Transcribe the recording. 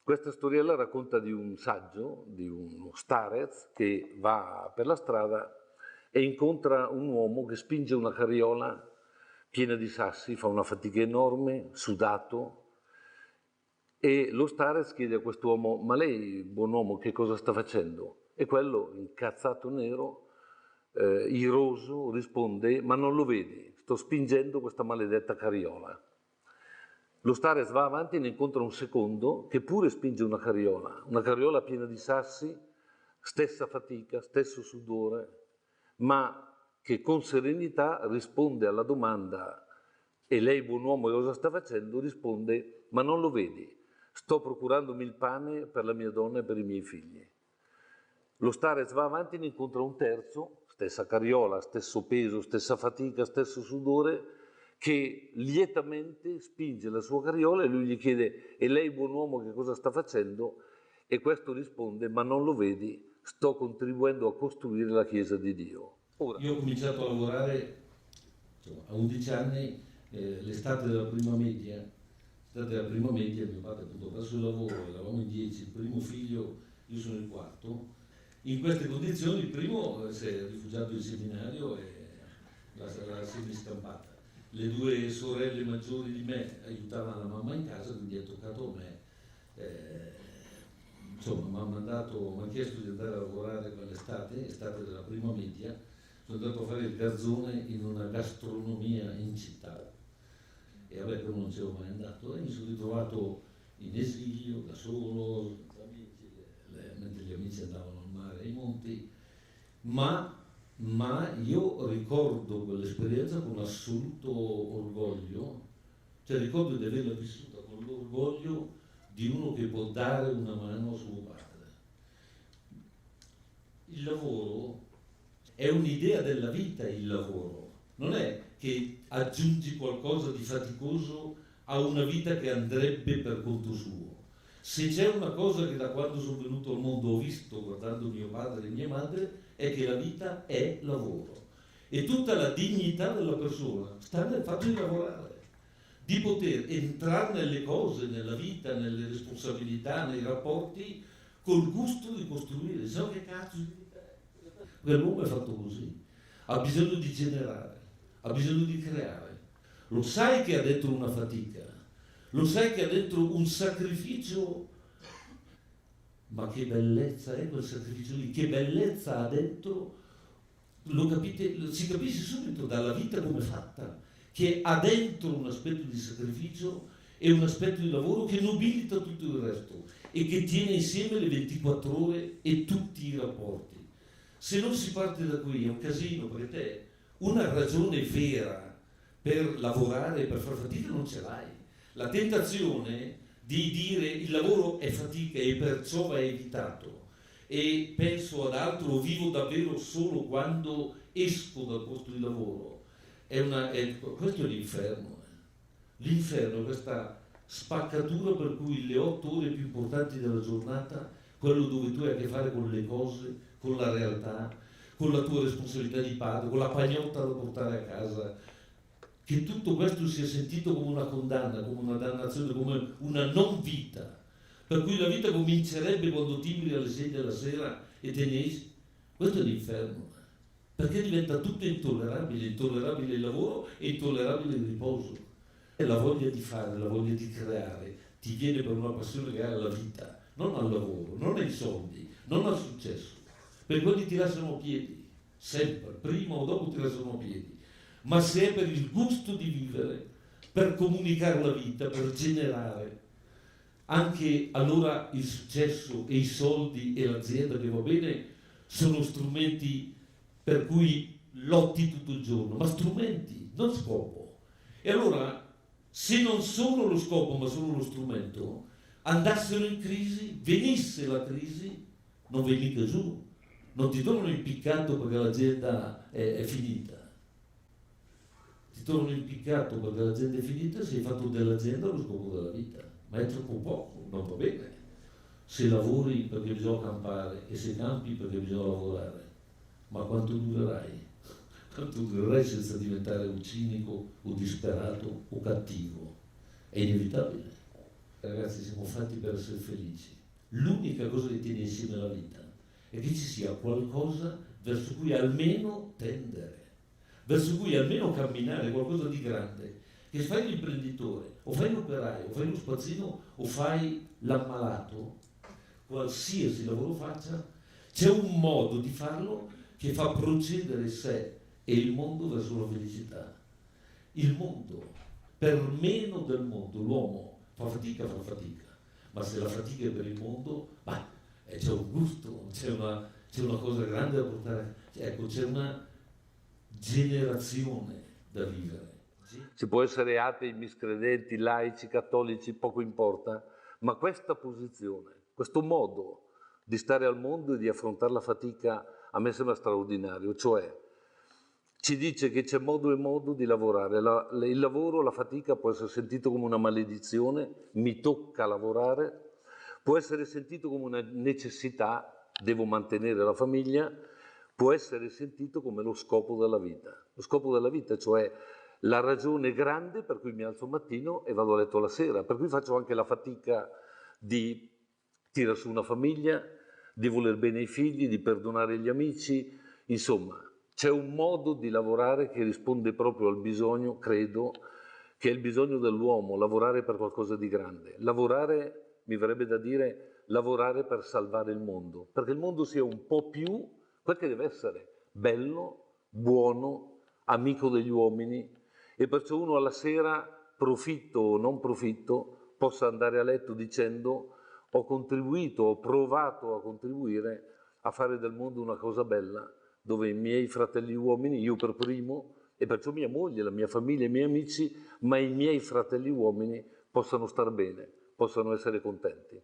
Questa storiella racconta di un saggio, di uno starez che va per la strada e incontra un uomo che spinge una carriola piena di sassi, fa una fatica enorme, sudato, e lo starez chiede a quest'uomo: ma lei, buon uomo, che cosa sta facendo? E quello, incazzato nero, iroso, risponde: ma non lo vedi, sto spingendo questa maledetta carriola. Lo starez va avanti e ne incontra un secondo che pure spinge una carriola piena di sassi, stessa fatica, stesso sudore, ma che con serenità risponde alla domanda: e lei, buon uomo, cosa sta facendo? Risponde: ma non lo vedi, sto procurandomi il pane per la mia donna e per i miei figli. Lo starez va avanti e ne incontra un terzo, stessa carriola, stesso peso, stessa fatica, stesso sudore, che lietamente spinge la sua carriola e lui gli chiede: e lei, buon uomo, che cosa sta facendo? E questo risponde: ma non lo vedi, sto contribuendo a costruire la Chiesa di Dio. Ora, io ho cominciato a lavorare a 11 anni, l'estate della prima media, mio padre appunto ha perso il lavoro, eravamo in 10, il primo figlio, io sono il quarto. In queste condizioni il primo si è rifugiato in seminario e si è scampata. Le due sorelle maggiori di me aiutavano la mamma in casa, quindi è toccato a me. Insomma, mi ha chiesto di andare a lavorare quell'estate, estate della prima media, sono andato a fare il garzone in una gastronomia in città. E vabbè, però non c'ero mai andato e mi sono ritrovato in esilio, da solo, senza amici, mentre gli amici andavano al mare e ai monti, ma io ricordo quell'esperienza con assoluto orgoglio, cioè ricordo di averla vissuta con l'orgoglio di uno che può dare una mano a suo padre. Il lavoro è un'idea della vita, il lavoro, non è che aggiungi qualcosa di faticoso a una vita che andrebbe per conto suo. Se c'è una cosa che da quando sono venuto al mondo ho visto guardando mio padre e mia madre, è che la vita è lavoro. E tutta la dignità della persona sta nel fatto di lavorare, di poter entrare nelle cose, nella vita, nelle responsabilità, nei rapporti, col gusto di costruire. So che cazzo di vita è? Quell'uomo è fatto così, ha bisogno di generare, ha bisogno di creare. Lo sai che ha dentro una fatica, lo sai che ha dentro un sacrificio, ma che bellezza è quel sacrificio lì, che bellezza ha dentro, lo capite, si capisce subito dalla vita come è fatta, che ha dentro un aspetto di sacrificio e un aspetto di lavoro che nobilita tutto il resto e che tiene insieme le 24 ore e tutti i rapporti. Se non si parte da qui è un casino, perché te una ragione vera per lavorare e per far fatica non ce l'hai. La tentazione di dire il lavoro è fatica e perciò va evitato e penso ad altro, vivo davvero solo quando esco dal posto di lavoro, questo è l'inferno. L'inferno è questa spaccatura per cui le 8 ore più importanti della giornata, quello dove tu hai a che fare con le cose, con la realtà, con la tua responsabilità di padre, con la pagnotta da portare a casa, che tutto questo sia sentito come una condanna, come una dannazione, come una non vita, per cui la vita comincerebbe quando timbri alle 6 della sera e te ne esci. Questo è l'inferno, perché diventa tutto intollerabile il lavoro e intollerabile il riposo. E la voglia di fare, la voglia di creare, ti viene per una passione che hai alla vita, non al lavoro, non ai soldi, non al successo, per quelli ti lasciano a piedi, sempre, prima o dopo ti lasciano a piedi. Ma se è per il gusto di vivere, per comunicare la vita, per generare, anche allora il successo e i soldi e l'azienda che va bene sono strumenti per cui lotti tutto il giorno, ma strumenti, non scopo. E allora, se non sono lo scopo ma sono lo strumento, andassero in crisi, venisse la crisi, non vai mica giù, non ti trovano impiccato perché l'azienda è finita. Ti trovano impiccato perché l'azienda è finita se hai fatto dell'azienda lo scopo della vita, ma è troppo poco, non va bene. Se lavori perché bisogna campare e se campi perché bisogna lavorare, ma quanto durerai? Quanto durerai senza diventare un cinico o disperato o cattivo? È inevitabile. Ragazzi, siamo fatti per essere felici. L'unica cosa che tiene insieme la vita è che ci sia qualcosa verso cui almeno tendere, verso cui almeno camminare, qualcosa di grande. Che fai l'imprenditore, o fai l'operaio, o fai lo spazzino, o fai l'ammalato, qualsiasi lavoro faccia, c'è un modo di farlo che fa procedere sé e il mondo verso la felicità. Il mondo, per meno del mondo, l'uomo fa fatica, ma se la fatica è per il mondo, c'è un gusto, c'è una cosa grande da portare, ecco, c'è una generazione da vivere. Si può essere atei, miscredenti, laici, cattolici, poco importa, ma questa posizione, questo modo di stare al mondo e di affrontare la fatica a me sembra straordinario, cioè ci dice che c'è modo e modo di lavorare. Il lavoro, la fatica può essere sentito come una maledizione, mi tocca lavorare, può essere sentito come una necessità, devo mantenere la famiglia, può essere sentito come lo scopo della vita. Lo scopo della vita, cioè la ragione grande per cui mi alzo al mattino e vado a letto la sera, per cui faccio anche la fatica di tirare su una famiglia, di voler bene ai figli, di perdonare gli amici, insomma. C'è un modo di lavorare che risponde proprio al bisogno, credo, che è il bisogno dell'uomo, lavorare per qualcosa di grande. Lavorare, mi verrebbe da dire, lavorare per salvare il mondo, perché il mondo sia un po' più quel che deve essere, bello, buono, amico degli uomini, e perciò uno alla sera, profitto o non profitto, possa andare a letto dicendo ho contribuito, ho provato a contribuire a fare del mondo una cosa bella, dove i miei fratelli uomini, io per primo, e perciò mia moglie, la mia famiglia, i miei amici, ma i miei fratelli uomini possano star bene, possano essere contenti.